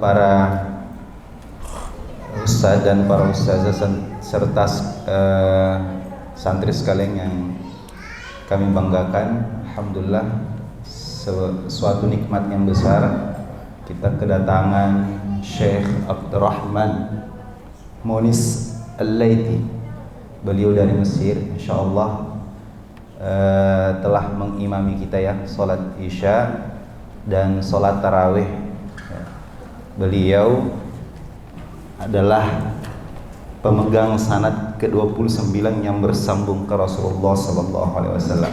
para ustaz dan para ustazah serta santri sekalian yang kami banggakan. Alhamdulillah, suatu nikmat yang besar kita kedatangan Syekh Abdurrahman Munis Al-Laiti. Beliau dari Mesir, insyaallah telah mengimami kita ya salat Isya dan salat tarawih. Beliau adalah pemegang sanad ke-29 yang bersambung ke Rasulullah sallallahu alaihi wasallam.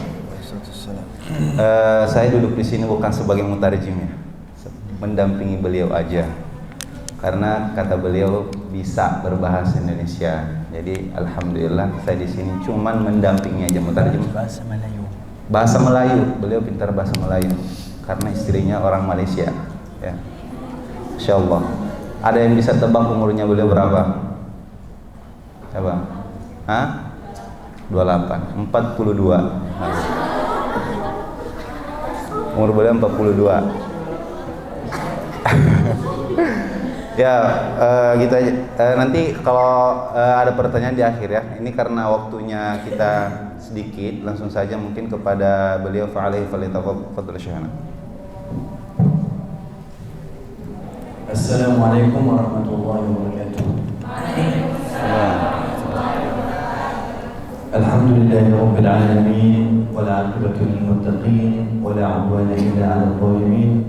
Saya duduk di sini bukan sebagai mutarjim ya, mendampingi beliau aja. Karena kata beliau bisa berbahasa Indonesia. Jadi alhamdulillah saya di sini cuman mendampingi aja, mutarjim bahasa Melayu. Bahasa Melayu, beliau pintar bahasa Melayu karena istrinya orang Malaysia ya. Insyaallah. Ada yang bisa tebak umurnya beliau berapa? Coba. Hah? 28, 42. Umur beliau 42. Ya, gitu aja. Nanti kalau ada pertanyaan di akhir ya. Ini karena waktunya kita sedikit, langsung saja mungkin kepada beliau fa'alaihi falyatafaddal syakhana. Assalamualaikum warahmatullahi wabarakatuh. Alhamdulillahirabbil alamin wal 'aqibatu lil muttaqin wa la 'udwana illa 'alal zalimin.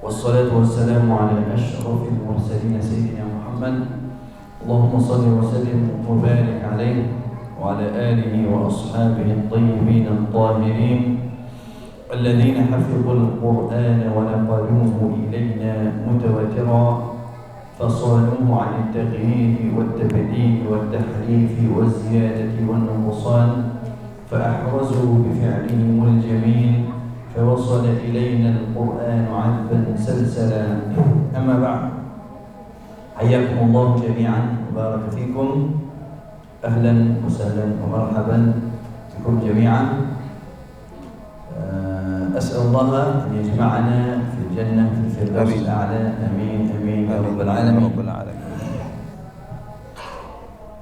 Wassalatu wassalamu 'ala asyrafil mursalin sayyidina Muhammad. Allahumma shalli wa sallim wa barik 'alaihi wa 'ala alihi wa ashabihi at-tayyibin at-tahirin الذين حفظوا القرآن ونقلوه إلينا متواترا فصانوه عن التغيير والتبديل والتحريف والزيادة والنقصان فأحرزوا بفعلهم الجميل فوصل إلينا القرآن عذبا سلسلا. أما بعد، حياكم الله جميعا وبارك فيكم. أهلا وسهلا ومرحبا بكم جميعا. أسأل الله أن يجمعنا في الجنة في الفردوس الأعلى. آمين آمين يا رب العالمين.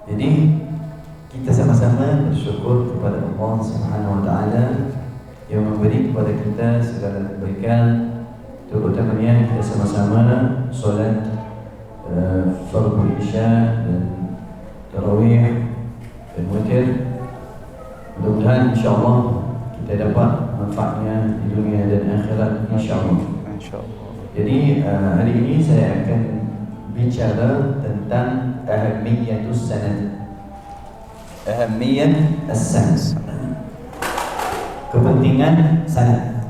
Jadi kita sama-sama bersyukur kepada Allah Subhanahu wa taala yang memberi kepada kita segala kebaikan, terutamanya kita sama-sama salat fardu Isya dan tarawih dan witir. Mudah-mudahan insyaallah kita dapat manfaatnya di dunia dan akhirat insyaallah. Jadi hari ini saya akan bicara tentang ahamiyatus sanad. Ahamiyat as-sanad. Kepentingan sanad.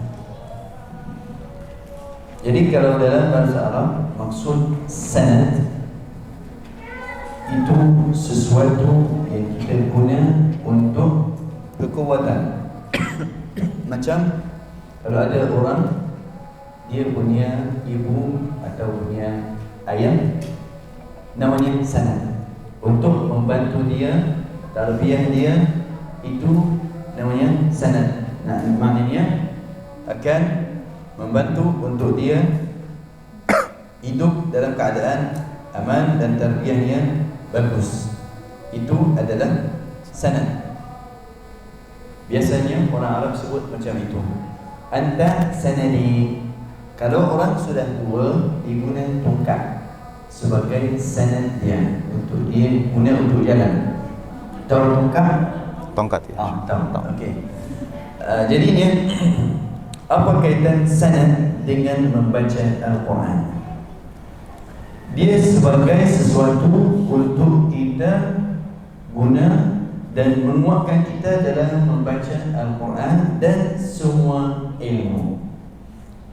Jadi kalau dalam bahasa Arab maksud sanad itu sesuatu yang kita guna untuk kekuatan. Macam kalau ada orang dia punya ibu atau punya ayah, namanya sanad. Untuk membantu dia, tarbiyah dia, itu namanya sanad. Nah, maknanya akan membantu untuk dia hidup dalam keadaan aman dan tarbiyahnya bagus. Itu adalah sanad. Biasanya orang Arab sebut macam itu. Anta sanadi. Kalau orang sudah tua, diguna tongkat sebagai sanad dia untuk dia guna untuk jalan. Tahu tongkat? Tongkat ya. Tahu. Okey. Jadi ni apa kaitan sanad dengan membaca Al-Quran? Dia sebagai sesuatu untuk kita guna dan menguatkan kita dalam membaca Al-Quran dan semua ilmu.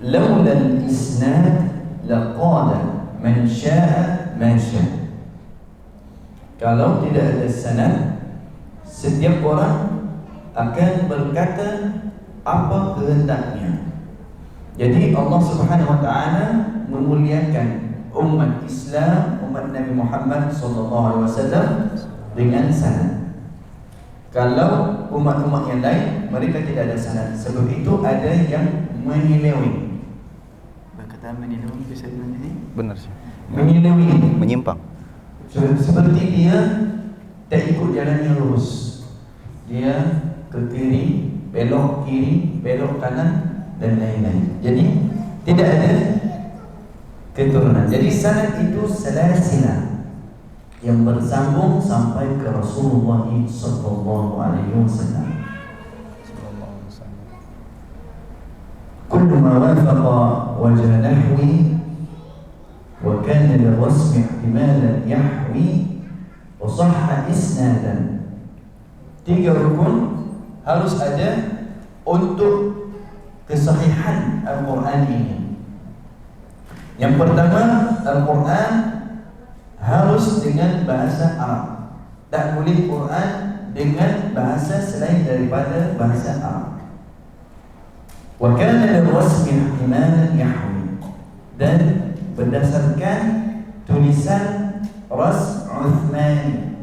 Laula al-isnad laqala man syaa ma syaa. Kalau tidak ada sanad, setiap orang akan berkata apa kehendaknya. Jadi Allah Subhanahu wa taala memuliakan umat Islam, umat Nabi Muhammad sallallahu alaihi wasallam dengan sanad. Kalau umat-umat yang lain mereka tidak ada sanad. Sebab itu ada yang menyeleweng. Berkata meniru keseluruhan ini. Benar sih. Meniru ini Menyimpang. seperti dia tak ikut jalan yang lurus. Dia ke kiri, belok kiri, belok kanan dan lain-lain. Jadi tidak ada keturunan. Jadi sanad itu silsilah yang bersambung sampai ke Rasulullah sallallahu alaihi wasallam. Kullu ma wafaqa wajha nahwi wa kana lirasmi ihtimalan yahwi wa sahha isnadan. 3 rukun harus ada untuk kesahihan Al-Quran ini. Yang pertama, Al-Quran harus dengan bahasa Arab. Tak boleh Quran dengan bahasa selain daripada bahasa Arab. Wa kana lirasmi ihtimalan yahwi, dan berdasarkan tulisan Rasm Uthmani.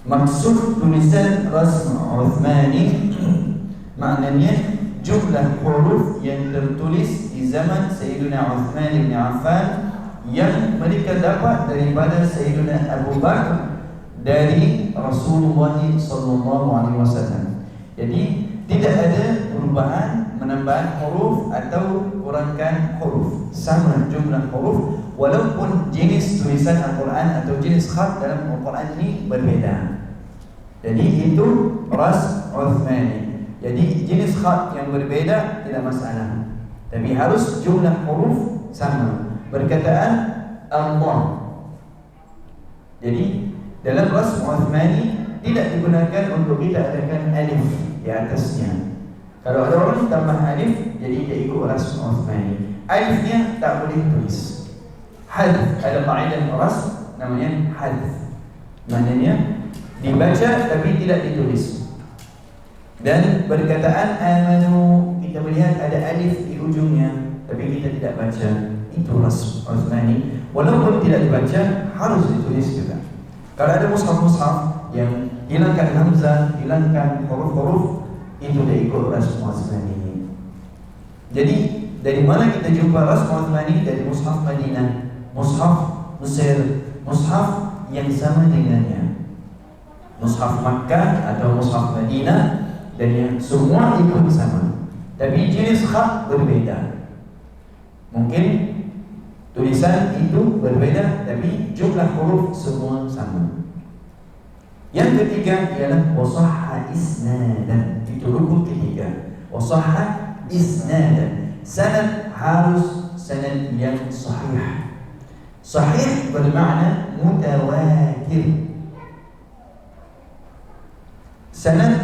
Maksud tulisan Rasm Uthmani maknanya jumlah huruf yang tertulis di zaman Sayyidina Uthman bin Affan yang mereka dapat daripada Sayyidina Abu Bakar dari Rasulullah sallallahu alaihi wasallam. Jadi tidak ada perubahan, menambah huruf atau kurangkan huruf, sama jumlah huruf walaupun jenis tulisan Al-Quran atau jenis khat dalam Al-Quran ini berbeda. Jadi itu Rasm Uthmani. Jadi jenis khat yang berbeda tidak masalah, tapi harus jumlah huruf sama. Perkataan Allah. Jadi dalam Rasm Uthmani tidak digunakan untuk kita adakan alif di atasnya. Kalau ada orang tambah alif, jadi dia ikut Rasm Uthmani. Alifnya tak boleh tulis. Hadf, ada kaedah rasm namanya hadf. Maknanya dibaca tapi tidak ditulis. Dan perkataan amanu, kita melihat ada alif di ujungnya tapi kita tidak baca. Itu Rasm Uthmani. Walaupun tidak dibaca, harus ditulis juga. Kalau ada mushaf-mushaf yang hilangkan hamzah, hilangkan huruf-huruf, itu dia ikut Rasm Uthmani. Jadi dari mana kita jumpa Rasm Uthmani? Dari mushaf Madinah, mushaf Mesir, mushaf yang sama dengannya, mushaf Makkah atau mushaf Madinah, dan yang semua ikut sama. Tapi jenis khat berbeda. Mungkin tulisan itu berbeda, tapi jumlah huruf semua sama. Yang ketiga ialah wasahha isnadan. Itu rukun ketiga. Wasahha isnadan. Sanad harus sanad yang sahih. Sahih bermakna mutawatir. Sanad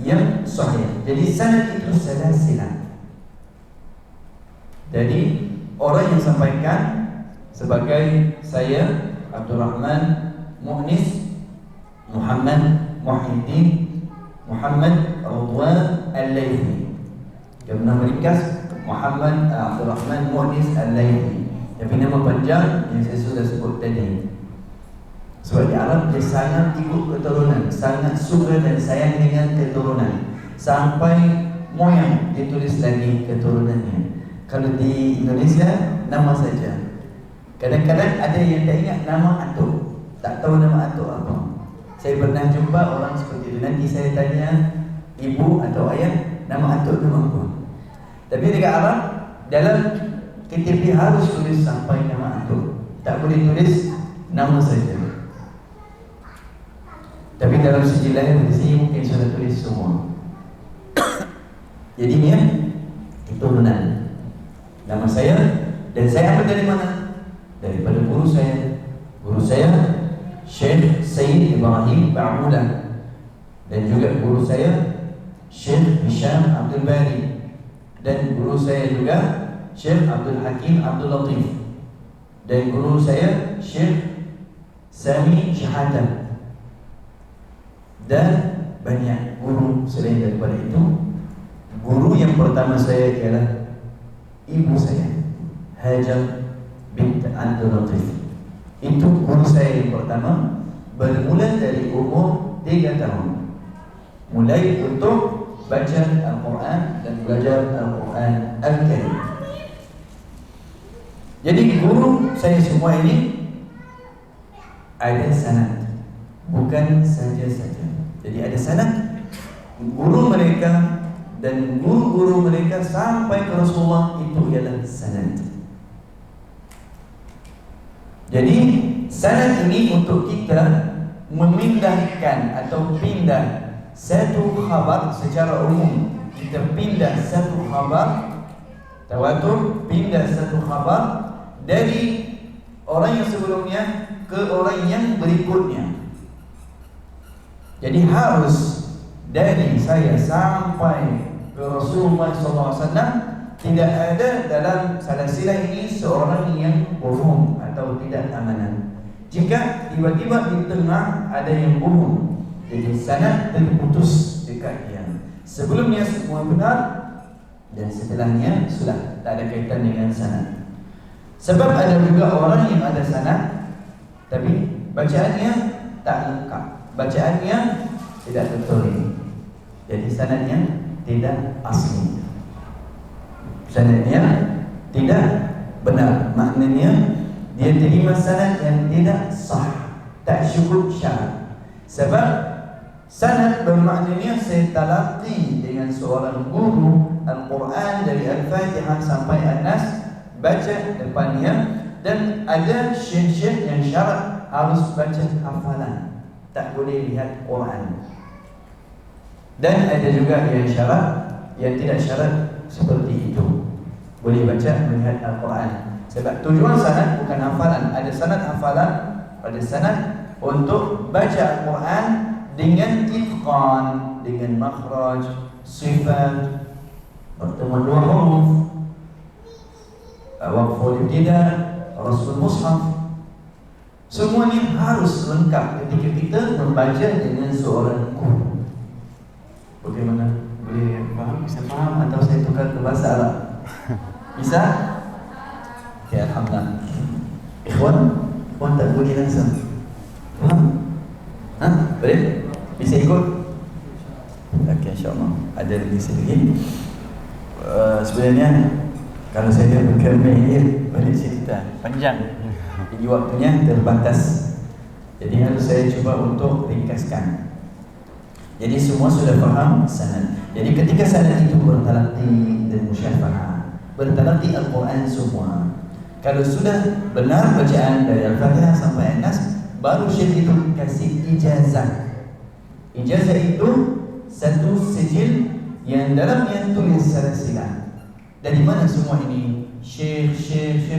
yang sahih. Jadi sanad itu silsilah. Jadi orang yang sampaikan sebagai saya Abdurrahman Mu'nis Muhammad Muhyiddin Muhammad Ridwan Al-Laythi. Dia pernah meringkas Muhammad Abdurrahman Mu'nis Al-Laythi. Tapi nama panjang yang saya sudah sebut tadi. Sebab di Arab dia sangat ikut keturunan, sangat suka dan sayang dengan keturunan, sampai moyang ditulis lagi keturunannya. Kalau di Indonesia nama saja. Kadang-kadang ada yang tak ingat nama atuk, tak tahu nama atuk apa. Saya pernah jumpa orang seperti itu. Nanti saya tanya ibu atau ayah, nama atuk nama apa. Tapi dekat Arab, dalam KTP harus tulis sampai nama atuk, tak boleh tulis nama saja. Tapi dalam sijil lahir di sini mungkin sudah tulis semua. Jadi ni keturunan. Nama saya, dan saya ambil dari mana? Daripada guru saya. Guru saya Syekh Sayyid Ibrahim Ba'mulah, dan juga guru saya Syekh Hisham Abdul Bari, dan guru saya juga Syekh Abdul Hakim Abdul Latif, dan guru saya Syekh Sami Syahadah, dan banyak guru selain daripada itu. Guru yang pertama saya ialah ibu saya, Hajar bint Abdul Latif. Itu guru saya yang pertama, bermula dari umur 3 tahun, mulai untuk baca Al-Quran dan belajar Al-Quran Al-Karim. Jadi guru saya semua ini ada sanad, bukan saja-saja. Jadi ada sanad, guru mereka dan guru-guru mereka sampai ke Rasulullah, itu ialah sanad. Jadi sanad ini untuk kita memindahkan atau pindah satu khabar secara umum. Kita pindah satu khabar tawatur, pindah satu khabar dari orang yang sebelumnya ke orang yang berikutnya. Jadi harus dari saya sampai ke Rasulullah SAW, tidak ada dalam silsilah ini seorang yang bohong atau tidak amanah. Jika tiba-tiba di tengah ada yang bohong, jadi sanad terputus dekat dia. Sebelumnya semua benar dan setelahnya sudah tak ada kaitan dengan sanad. Sebab ada juga orang yang ada sanad tapi bacaannya tak lengkap, bacaannya tidak betul. Jadi sanadnya tidak asli, sanadnya tidak benar. Maknanya dia terima sanad yang tidak sah, tak cukup syarat. Sebab sanad bermaknanya saya talaqi dengan seorang guru Al-Quran dari Al-Fatihah sampai An-Nas, baca depannya, dan ada syekh-syekh yang syarat harus baca hafalan, tak boleh lihat Quran. Dan ada juga yang syarat, yang tidak syarat seperti itu, boleh baca melihat Al-Quran. Sebab tujuan sanad bukan hafalan. Ada sanad hafalan, ada sanad untuk baca Al-Quran dengan itqan, dengan makhraj, sifat, pertemuan dua huruf, waqful ibtida, rasul mushaf. Semuanya harus lengkap ketika kita membaca dengan seorang guru. Bagaimana? Boleh faham? Bisa faham atau saya tukar ke bahasa Arab? Bisa? Okay, alhamdulillah. Ikhwan tak boleh langsung. Faham? Boleh? Bisa ikut? Okay, insyaAllah. Ada lagi sedikit. Sebenarnya kalau saya berkata-kata boleh cerita panjang, jadi waktunya terbatas. Jadi harus saya cuba untuk ringkaskan. Jadi semua sudah faham sanad. Jadi ketika sanad itu bertalaqi dan musyafahah, bertalaqi Al-Quran semua. Kalau sudah benar bacaan dari Al-Fatihah sampai An-Nas, baru syekh itu kasih ijazah. Ijazah itu satu sijil yang dalamnya tulis silsilah. Dari mana semua ini? Syekh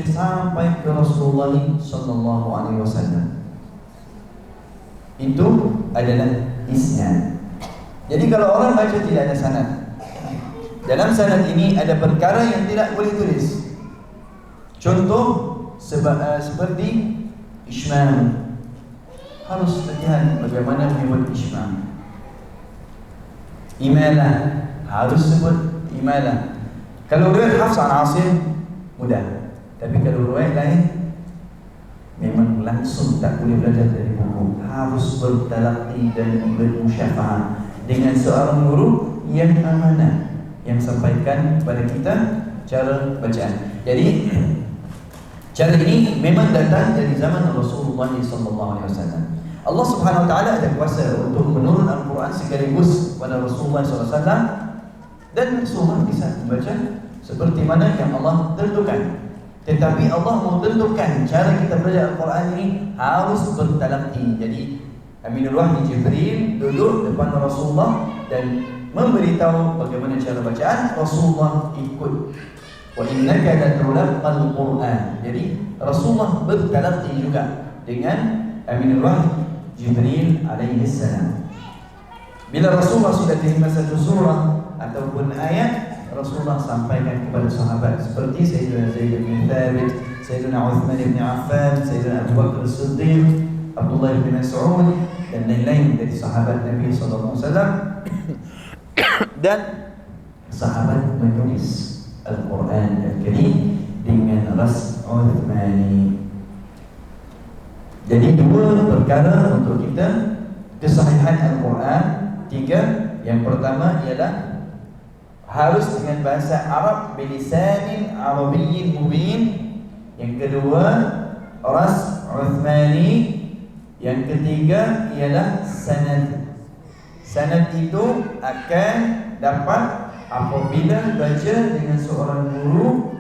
sampai ke Rasulullah SAW. Itu adalah isnad. Jadi kalau orang baca tidak ada sanad, dalam sanad ini ada perkara yang tidak boleh tulis. Contoh seperti ismam. Harus latihan bagaimana membuat ismam. Imalah, harus sebut imalah. Kalau riwayat Hafs an Asim mudah, tapi kalau riwayat lain memang langsung tak boleh belajar dari buku. Harus bertalaqi dan bermusyafahah dengan seorang guru yang amanah, yang sampaikan kepada kita cara bacaan. Jadi cara ini memang datang dari zaman Rasulullah SAW. Allah Subhanahu Wa Taala ada kuasa untuk menurun Al-Quran sekaligus kepada Rasulullah SAW, dan Rasulullah bisa membaca seperti mana yang Allah tentukan. Tetapi Allah mau tentukan cara kita belajar Al-Quran ini harus bertalaqi. Jadi Aminul Wahyi Jibril duduk depan Rasulullah dan memberitahu bagaimana cara bacaan. Rasulullah ikut. Wa innaka latulaqqal Quran. Jadi Rasulullah bertalaqi juga dengan Aminul Wahyi Jibril alaihi salam. Bila Rasulullah sudah terima satu surah ataupun ayat, Rasulullah sampaikan kepada sahabat seperti Sayyidina Zaid bin Thabit, Sayyidina Uthman bin Affan, Sayyidina Abu Bakar As-Siddiq, Abdullah bin Mas'ud dan lain-lain dari sahabat Nabi SAW. Dan sahabat menulis Al-Quran Al-Karim dengan ras Uthmani. Jadi dua perkara untuk kita kesahihan Al-Quran. Tiga. Yang pertama ialah harus dengan bahasa Arab, bilisanin Arabiyyin mubin, Yang kedua ras Uthmani. Yang ketiga ialah sanad. Sanad itu akan dapat apabila baca dengan seorang guru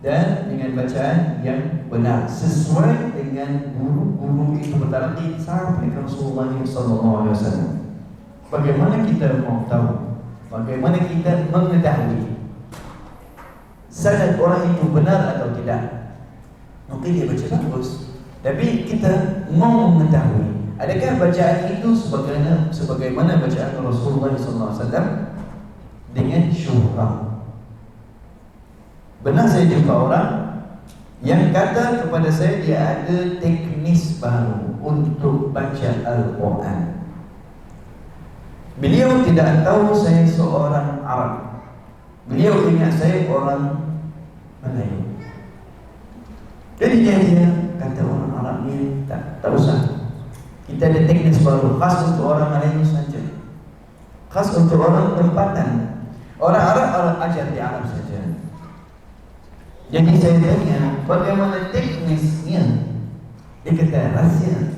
dan dengan bacaan yang benar sesuai dengan guru-guru itu bertalaqi sampai ke Rasulullah SAW. Bagaimana kita mau tahu? Bagaimana kita mengetahui sanad orang itu benar atau tidak? Mungkin dia baca bagus, tapi kita mau mengetahui adakah bacaan itu sebagaimana bacaan Rasulullah SAW dengan syuhrah. Benar saya jumpa orang yang kata kepada saya dia ada teknis baru untuk baca Al-Quran. Beliau tidak tahu saya seorang Arab. Beliau ingat saya orang Melayu. Jadi dia kata orang Arab ni tak usah. Kita ada teknis baru khas untuk orang Melayu saja, khas untuk orang tempatan. Orang Arab orang ajar di Arab saja. Jadi saya tanya bagaimana teknisnya. Dia kata rahsia,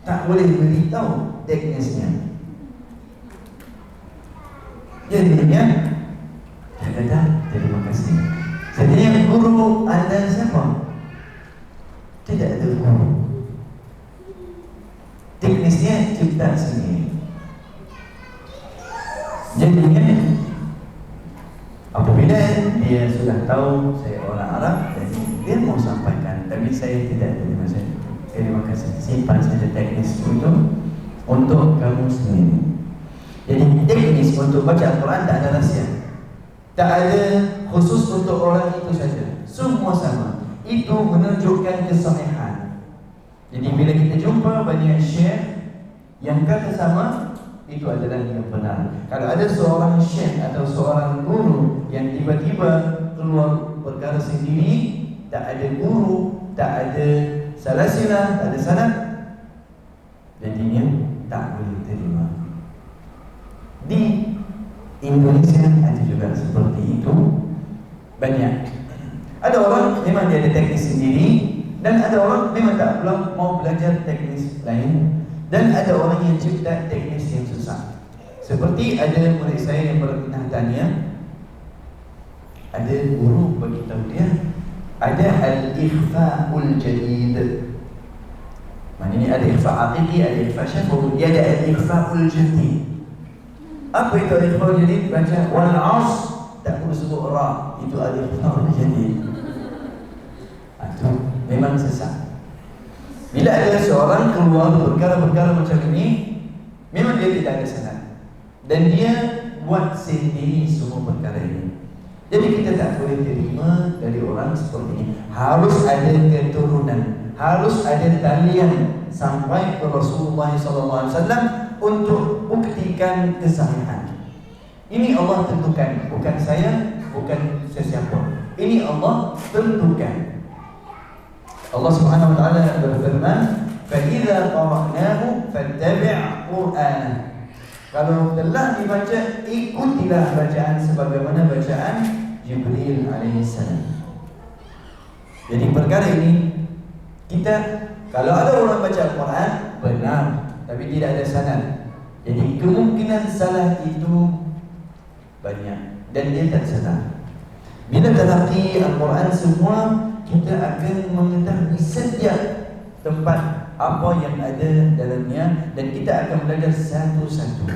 tak boleh beritahu teknisnya. Jadinya saya kata terima kasih. Saya tanya guru anda siapa? Tidak ada guru. Teknisnya cipta sendiri. Jadinya apabila dia sudah tahu saya orang Arab, jadi dia mau sampaikan, tapi saya tidak terima saya. Terima kasih. Simpan saja teknis untuk kamu sendiri. Jadi teknis untuk baca Al-Quran tak ada rahsia, tak ada khusus untuk orang itu saja. Semua sama. Itu menunjukkan kesahihan. Jadi bila kita jumpa banyak syekh yang kata sama, itu adalah yang benar. Kalau ada seorang syekh atau seorang guru yang tiba-tiba keluar perkara sendiri, tak ada guru, tak ada salasilah, tak ada sanad, jadinya tak boleh terima. Di Indonesia ada juga seperti itu. Banyak. Ada orang memang dia ada teknis sendiri, dan ada orang memang tak pula mau belajar teknis lain. Dan ada orang yang cipta teknis yang susah. Seperti ada murid saya yang pernah tanya, ada guru bagi tahu dia ada al-ikhfa'ul jadid. Maknanya ada ikhfa' haqiqi, ada ikhfa' syafawi, dia ada al-ikhfa'ul jadid. Apa itu al-ikhfa'ul jadid? Baca wal 'asr, tak perlu sebut ra, itu al-ikhfa'ul jadid. Itu memang sesat. Bila ada seorang keluar perkara-perkara macam ini, memang dia tidak ada sanad, dan dia buat sendiri semua perkara ini. Jadi kita tak boleh terima dari orang seperti ini. Harus ada keturunan, harus ada talian sampai ke Rasulullah SAW untuk buktikan kesahihan. Ini Allah tentukan, bukan saya, bukan sesiapa. Ini Allah tentukan. Allah Subhanahu wa taala berfirman, "Fa idza qara'nahu fattabi' Qur'ana." Kalau telah dibaca, ikutilah bacaan sebagaimana bacaan Jibril alaihissalam. Jadi perkara ini kita, kalau ada orang baca Al-Quran benar tapi tidak ada sanad, jadi kemungkinan salah itu banyak dan dia tak salah. Bila talaqi Al-Quran semua, kita akan mengetahui setiap tempat apa yang ada dalamnya, dan kita akan belajar satu-satu.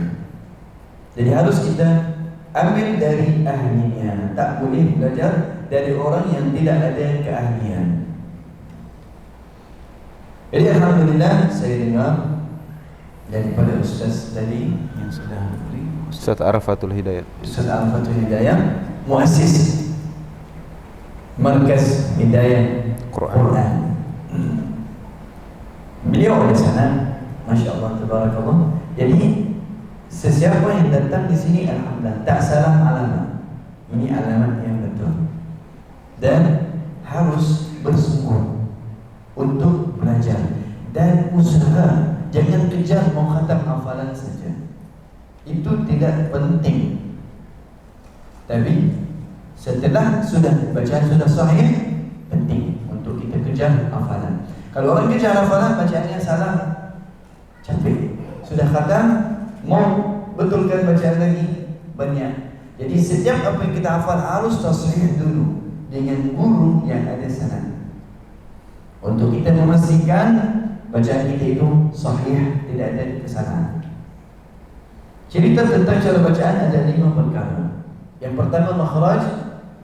Jadi harus kita ambil dari ahlinya, tak boleh belajar dari orang yang tidak ada keahlian. Jadi alhamdulillah saya dengar daripada Ustaz tadi yang sudah beri, Ustaz Arafatul Hidayat. Ustaz Arafatul Hidayat, muassis Markaz Hidayah Quran. Beliau ada sana, Masya Allah, Tabarakallah. Jadi sesiapa yang datang di sini, alhamdulillah, tak salah alamat. Ini alamat yang betul. Dan harus bersungguh untuk belajar dan usaha. Jangan kejar mau khatam hafalan saja, itu tidak penting. Tapi setelah sudah bacaan sudah sahih, penting untuk kejar hafalan. Kalau orang kejar hafalan, bacaannya salah, capek. Sudah khatam, mau betulkan bacaan lagi, banyak. Jadi setiap apa yang kita hafal harus tasrih dulu dengan guru yang ada sanad, untuk kita memastikan bacaan kita itu sahih, tidak ada kesalahan. Cerita tentang cara bacaan ada 5 perkara. Yang pertama makhraj,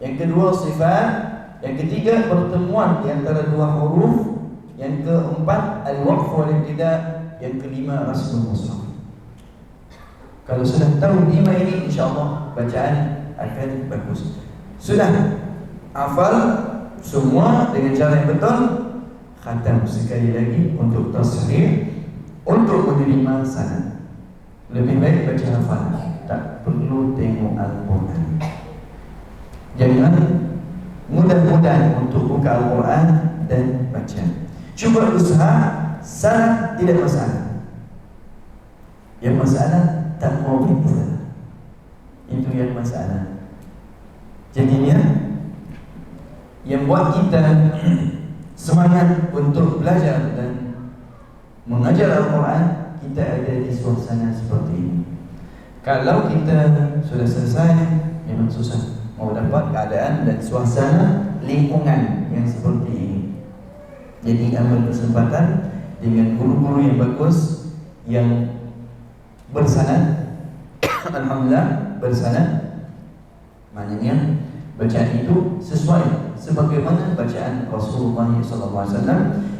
yang kedua sifat, yang ketiga pertemuan di antara 2 huruf, yang keempat al-waqf wal ibtida, yang kelima rasmul mushaf. Kalau sudah tahu 5 ini, insya-Allah bacaan akan bagus. Sudah hafal semua dengan cara yang betul, khatam sekali lagi untuk tasrih, untuk menerima sanad. Lebih baik baca hafalan, tak perlu tengok Al-Quran. Jangan mudah-mudahan untuk buka Al-Quran dan baca. Cuba usaha sanad tidak masalah. Yang masalah tak mau kita, itu yang masalah. Jadinya yang buat kita semangat untuk belajar dan mengajar Al-Quran, kita ada di suasana seperti ini. Kalau kita sudah selesai, memang susah mau dapat keadaan dan suasana lingkungan yang seperti ini. Jadi ambil kesempatan dengan guru-guru yang bagus, yang bersanad. Alhamdulillah bersanad, maknanya bacaan itu sesuai sebagaimana bacaan Rasulullah SAW.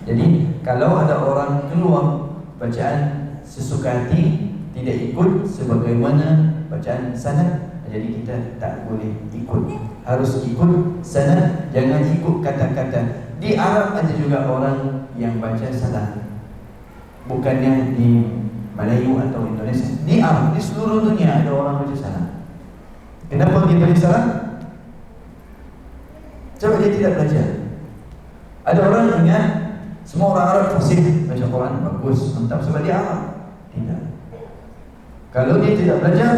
Jadi kalau ada orang keluar bacaan sesuka hati, tidak ikut sebagaimana bacaan sanad, jadi kita tak boleh ikut. Harus ikut sanad, jangan ikut kata-kata. Di Arab ada juga orang yang baca salah, bukannya di Melayu atau Indonesia. Di Arab, di seluruh dunia ada orang baca salah. Kenapa dia baca salah? Coba dia tidak belajar. Ada orang ingat semua orang Arab fasih, baca Quran bagus, mantap sebab dia Arab. Tidak. Kalau dia tidak belajar,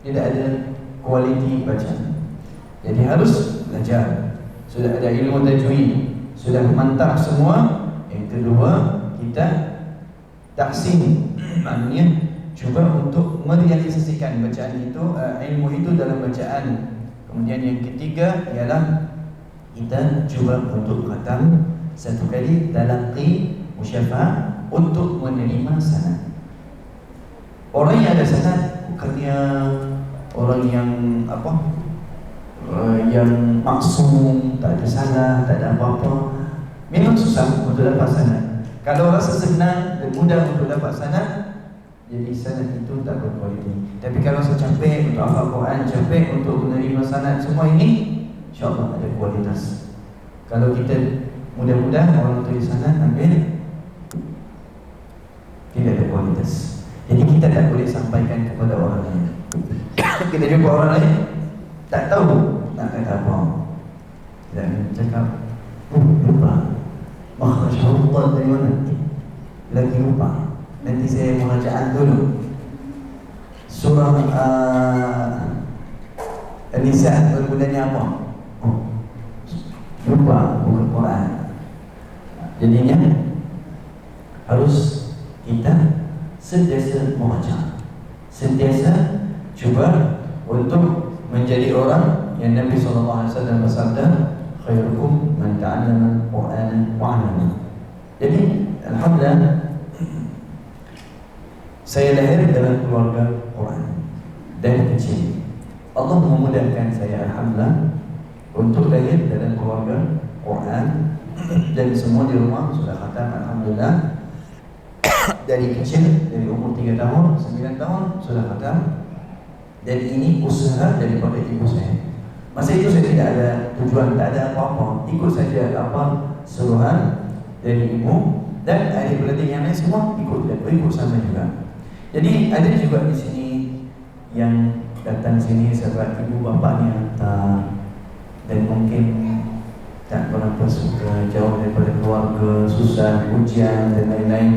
tidak ada kualiti bacaan. Jadi harus belajar. Sudah ada ilmu tajwid, sudah mantap semua. Yang kedua, kita tahsin, maknanya cuba untuk merealisasikan bacaan itu, ilmu itu dalam bacaan. Kemudian yang ketiga ialah kita cuba untuk khatam satu kali talaqi musyafah untuk menerima sanad. Orang yang ada sanad bukannya orang yang yang maksum, tak ada salah, tak ada apa-apa. Memang susah untuk dapat sanad. Kalau rasa senang dan mudah untuk dapat sanad, jadi sanad itu tak berkualiti. Tapi kalau rasa capek untuk hafal Quran, capek untuk menerima sanad, semua ini insya-Allah ada kualitas. Kalau kita mudah-mudahan orang tulis sanad ambil, tidak ada kualitas. Jadi kita tak boleh sampaikan kepada orang lain. Kita jumpa orang lain, tak tahu nak kata apa, dan cakap, lupa makhraj huruf dari mana, lagi lupa. Nanti saya merajaan dulu surah An-Nisa bergulanya apa. Lupa bukan Quran. Jadinya harus kita sentiasa membaca, sentiasa cuba untuk menjadi orang yang Nabi SAW bersabda, khairukum man ta'allama Qur'anan wa 'allama. Jadi alhamdulillah saya lahir dalam keluarga Quran dari kecil. Allah memudahkan saya alhamdulillah untuk lahir dalam keluarga Quran, dan semua di rumah sudah khatam alhamdulillah. Dari kecil, dari umur 3 tahun, 9 tahun sudah khatam. Dan ini usaha daripada ibu saya. Masa itu saya tidak ada tujuan, tak ada apa-apa, ikut saja apa suruhan dari ibu, dan adik-beradik yang lain semua ikut, dan ikut sama juga. Jadi ada juga di sini yang datang sini sebab ibu bapaknya tak, dan mungkin tak berapa suka, jauh daripada keluarga, susah, ujian dan lain-lain.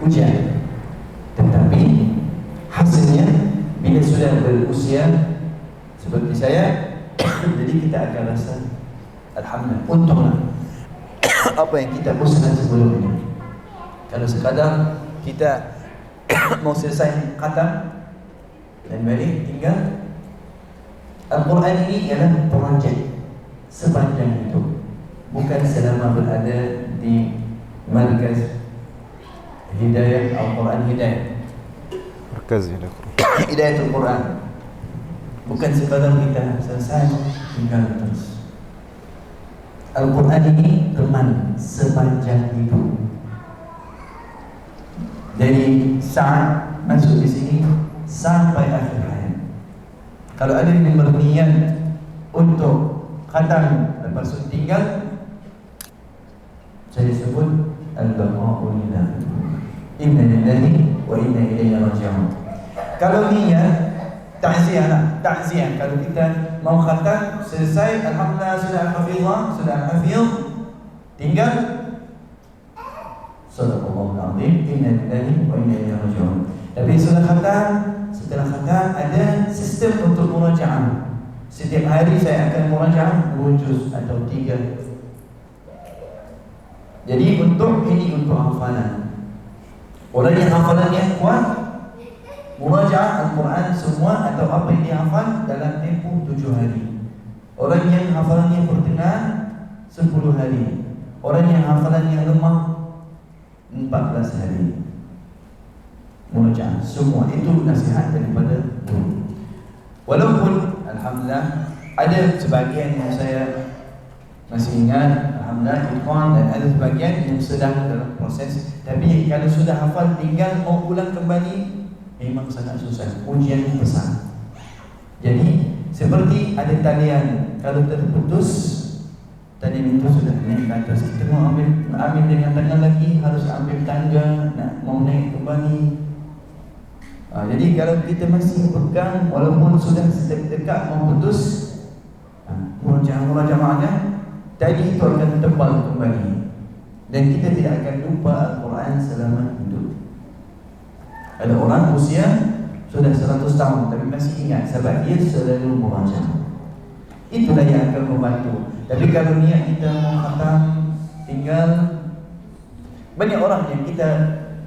Ujian, tetapi hasilnya bila sudah berusia seperti saya, jadi kita akan rasa Alhamdulillah, untunglah apa yang kita usahakan sebelum ini. Kalau sekadar kita mau selesai khatam dan balik tinggal, Al-Quran ini ialah projek sepanjang itu, bukan selama berada di markaz Hidayah Al-Quran Hidayah, Markaz Hidayatul Quran. Bukan sekadar kita selesai tinggal terus. Al-Quran ini teman sepanjang hidup. Dari saat masuk di sini sampai akhir hayat. Kalau ada yang berniat untuk khatam lepas itu tinggal, saya sebut al-baqa'u lillah. Inna lillahi wa inna ilaihi raji'un. Kalau niat takziah, kalau kita mau khatam selesai, alhamdulillah sudah hafizah, sudah hafiz, tinggal sadaqallahul azim, inna lillahi wa inna ilaihi raji'un. Tapi sudah khatam, setelah khatam ada sistem untuk murajaah. Setiap hari saya akan murajaah 2 juz atau 3. Jadi untuk hafalan. Orang yang hafalannya kuat, murajaah Al-Quran semua atau apa yang dihafal dalam tempoh 7 hari. Orang yang hafalannya bertengah 10 hari. Orang yang hafalannya lemah 14 hari. Murajaah semua itu nasihat daripada guru. Walaupun alhamdulillah ada sebagian yang saya masih ingat, alhamdulillah ikhwan, dan ada sebagian yang sedang dalam proses. Tapi kalau sudah hafal tinggal mau ulang kembali memang sangat susah, ujian besar. Jadi seperti ada talian, kalau terputus talian itu sudah naik ke atas, kita mau ambil dengan tangan lagi, harus ambil tangga, mau naik kembali. Jadi kalau kita masih pegang walaupun sudah dekat mau putus, murajaah-murajaahnya tadi itu akan tebal kembali, dan kita tidak akan lupa Al-Quran selama hidup. Ada orang usia sudah 100 tahun tapi masih ingat sebab dia selalu murajaah. Itulah yang akan membantu. Tapi kalau niat kita mau khatam tinggal, banyak orang yang kita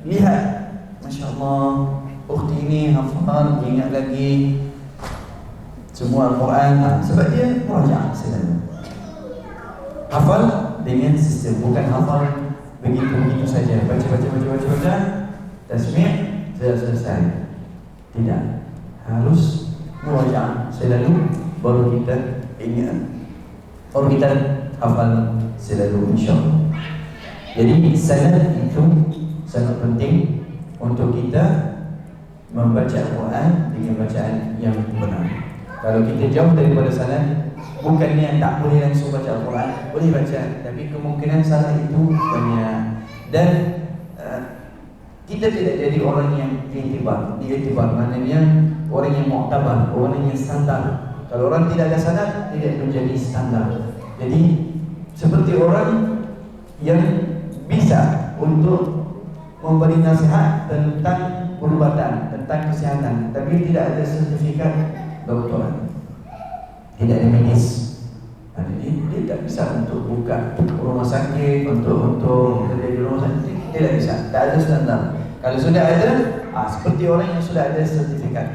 lihat, Masya Allah, ukhti ini hafal, ingat lagi semua Al-Quran, sebab dia murajaah selalu. Hafal dengan sistem, bukan hafal begitu saja, baca, tasmi' sudah selesai. Tidak, harus murajaah selalu, baru kita ingat, baru kita hafal selalu, insyaAllah. Jadi sanad itu sangat penting untuk kita membaca Al-Quran dengan bacaan yang benar. Kalau kita jauh daripada sanad, bukannya tak boleh langsung baca Al-Quran, boleh baca, tapi kemungkinan salah itu banyak. Dan kita tidak jadi orang yang diiktibar, maknanya orang yang mu'tabar, orang yang standar. Kalau orang tidak ada sanad, tidak menjadi standar. Jadi seperti orang yang bisa untuk memberi nasihat tentang perubatan, tentang kesehatan, tapi tidak ada sertifikat doktorat, tidak ada medis. Jadi dia tak bisa untuk buka rumah sakit, untuk kerja di rumah sakit, tidak bisa, tak ada standar. Kalau sudah ada, seperti orang yang sudah ada sertifikat,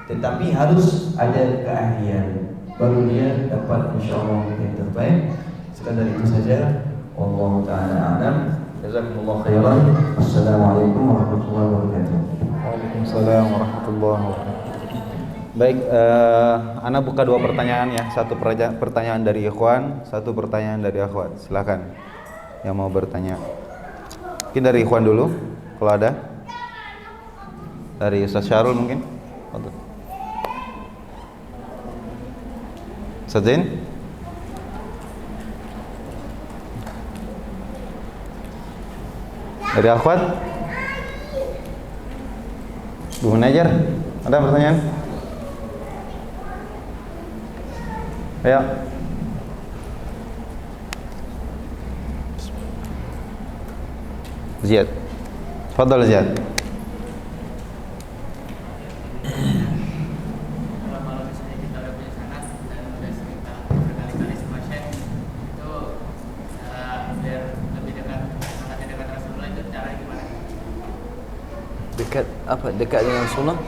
tetapi harus ada keahlian, baru dia dapat insyaAllah yang terbaik. Sekadar itu saja. Wallahu ta'ala a'lam. Jazakumullah khairan. Assalamualaikum warahmatullahi wabarakatuh. Waalaikumsalam warahmatullahi wabarakatuh. Baik, Ana buka 2 pertanyaan ya. Satu pertanyaan dari ikhwan, satu pertanyaan dari akhwat. Silakan yang mau bertanya. Mungkin dari ikhwan dulu, kalau ada. Dari Ustaz Syarul mungkin. Ustaz Zain. Dari akhwat. Bu Manajer, ada pertanyaan? Ayo. Ziyad. Fadal Ziyad. Kalau misalnya kita udah punya sanad dan udah cerita berkali-kali sama Syekh, itu apa dekat dengan sunnah?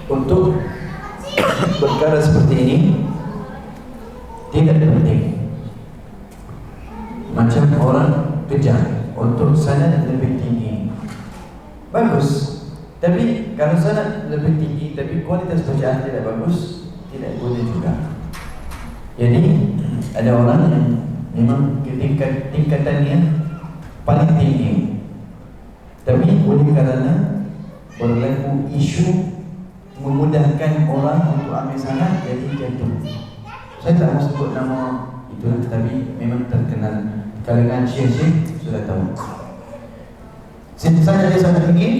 Untuk perkara seperti ini tidak penting. Macam orang kejar untuk sanad lebih tinggi, bagus. Tapi kalau sanad lebih tinggi tapi kualitas bacaan tidak bagus, tidak boleh juga. Jadi ada orang yang memang tingkatannya paling tinggi, tapi oleh kerana berlaku isu memudahkan orang untuk ambil sanad, jadi jatuh. Saya tak mau sebut nama itulah, tapi memang terkenal kalangan syekh-syekh sudah tahu. Sanad dia sangat tinggi,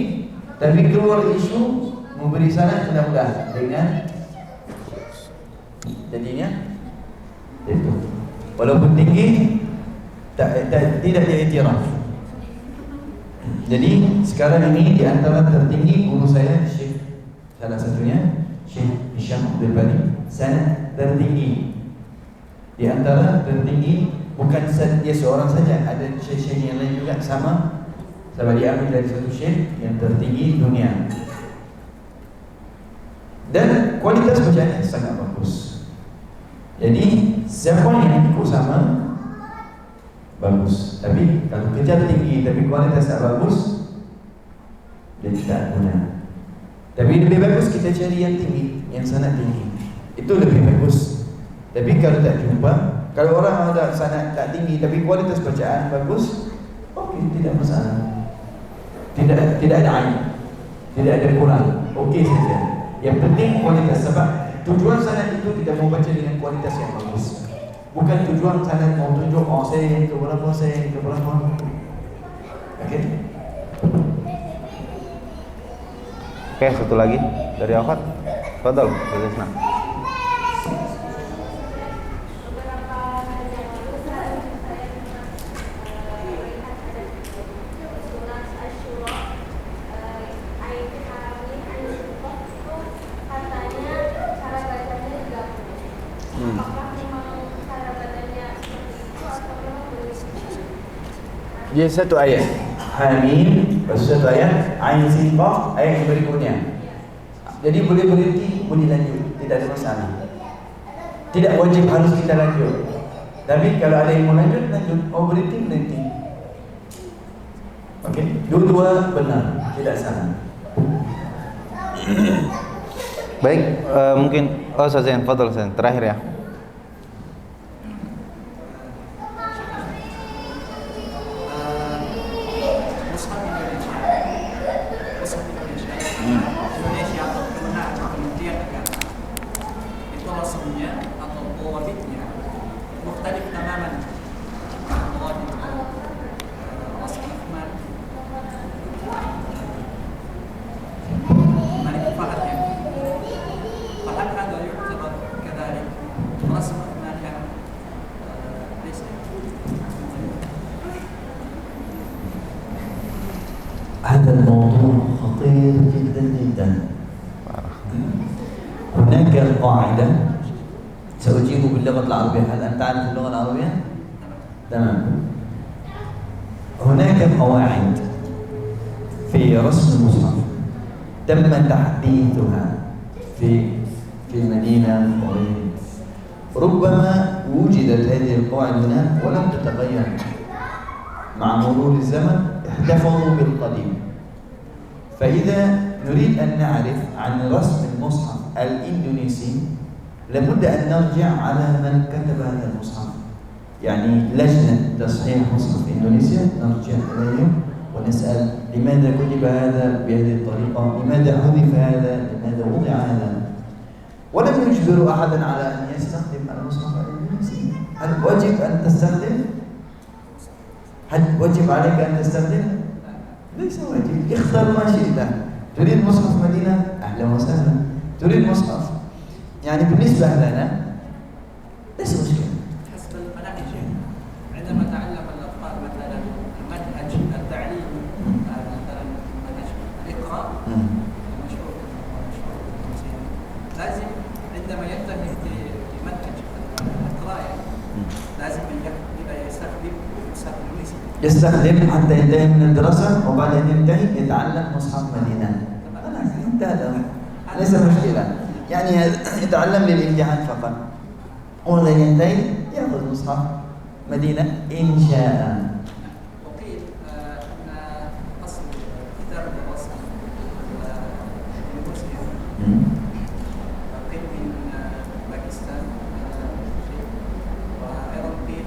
tapi keluar isu memberi sanad mudah-mudah dengan jadinya itu. Walaupun tinggi tidak diiktiraf. Jadi sekarang ini di antara tertinggi guru saya Syekh, salah satunya Syekh Hisham Abdul Bari, sanad tertinggi. Di antara tertinggi, bukan dia seorang saja, ada syekh-syekh yang lain juga sama. Sebab dia ambil dari satu syekh yang tertinggi dunia. Dan kualitas bacaannya sangat bagus. Jadi siapa yang ikut sama bagus. Tapi kalau kejar tinggi tapi kualitas tak bagus, dia tidak guna. Tapi lebih bagus kita cari yang tinggi, yang sanad tinggi. Itu lebih bagus. Tapi kalau tak jumpa, kalau orang ada sanad tak tinggi tapi kualitas bacaan bagus, okey, tidak masalah. Tidak ada aib, tidak ada kurang, okey saja. Yang penting kualitas, sebab tujuan sanad itu tidak mau baca dengan kualitas yang bagus. Bukan tujuan sanad mau tunjuk saya ke berapa, saya ke berapa. Okey. Oke, satu lagi dari Afat. Fadal, Rizna. Dia satu ayat Hamim, satu ayat Ain Sin Qaf, ayat yang berikutnya. Jadi boleh berhenti, boleh lanjut, tidak ada masalah. Tidak wajib harus kita lanjut. Tapi kalau ada yang mau lanjut, lanjut. Oh berhenti. Okey, dua-dua benar, tidak salah. Baik, mungkin Ustaz Fadal terakhir ya. هذا الموضوع خطير جدا جدا. هناك قاعدة سأجيب باللغة العربية. هل أنت تعرف اللغة العربية؟ تمام. هناك قواعد في رسم المصحف تم تحديثها في المدينة ربما وجدت هذه القواعد هنا ولم تتغير مع مرور الزمن، احتفظوا بالقديم. فإذا نريد أن نعرف عن رسم المصحف الإندونيسي لابد أن نرجع على من كتب هذا المصحف، يعني لجنة تصحيح مصحف إندونيسيا، نرجع إليهم ونسأل لماذا كتب هذا بهذه الطريقة، لماذا حذف هذا، لماذا وضع هذا. ولم يجبروا أحدا على أن يستخدم المصحف الإندونيسي. هل واجب أن تستخدم؟ هل واجب عليك أن تستخدم؟ ليس واجب، اختر ما شئت. تريد مصحف مدينة؟ أهلا وسهلا. تريد مصحف يعني بالنسبة لنا ليس مشكلة. حسب المناهج عندما تعلم الأطفال مثلا المنهج التعليمي، مثلا منهج الإقراء المشهور لازم عندما ينتهي بمنهج القراءة لازم يبدأ يستخدم يستخدم حتى ينتهي من الدراسة، وبعد أن ينتهي يتعلم مصحف مدينة. انتهى، ليس مشكلة، يعني يتعلم للامتحان فقط، وإذا ينتهي يأخذ مصحف مدينة إن شاء. وقيل أن أصل كتاب الدراسة المسلم قيل من باكستان وأيضا قيل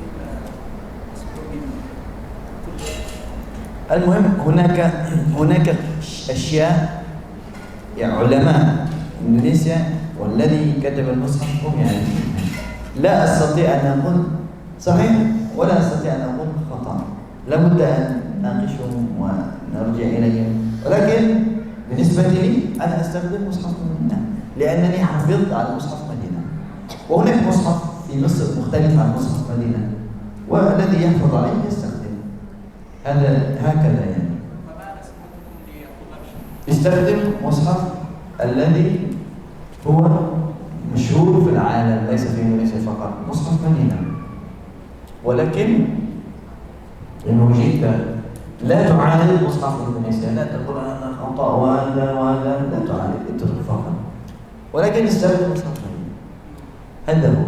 أصله من المهم هناك أشياء، يعني علماء إندونيسيا والذي كتب المصحف هم يعني لا أستطيع أن أقول صحيح ولا أستطيع أن أقول خطأ، لابد أن نناقشهم ونرجع إليهم، ولكن بالنسبة لي أنا أستخدم مصحف مدينة لأنني حفظت على مصحف مدينة، وهناك مصحف في مصر مختلف عن مصحف مدينة، والذي يحفظ عليه يستخدم هذا هكذا يعني. يستخدم مصحف الذي هو مشهور في العالم ليس في إندونيسيا فقط، مصحف مدينة، ولكن إنه جئت لا تعارض مصحف إندونيسيا، لا تقول أنا خطأ وهذا لا تعارض، اترك فقط، ولكن استخدم مصحف مدينة، هذا هو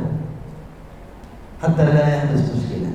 حتى لا يحدث مشكلة.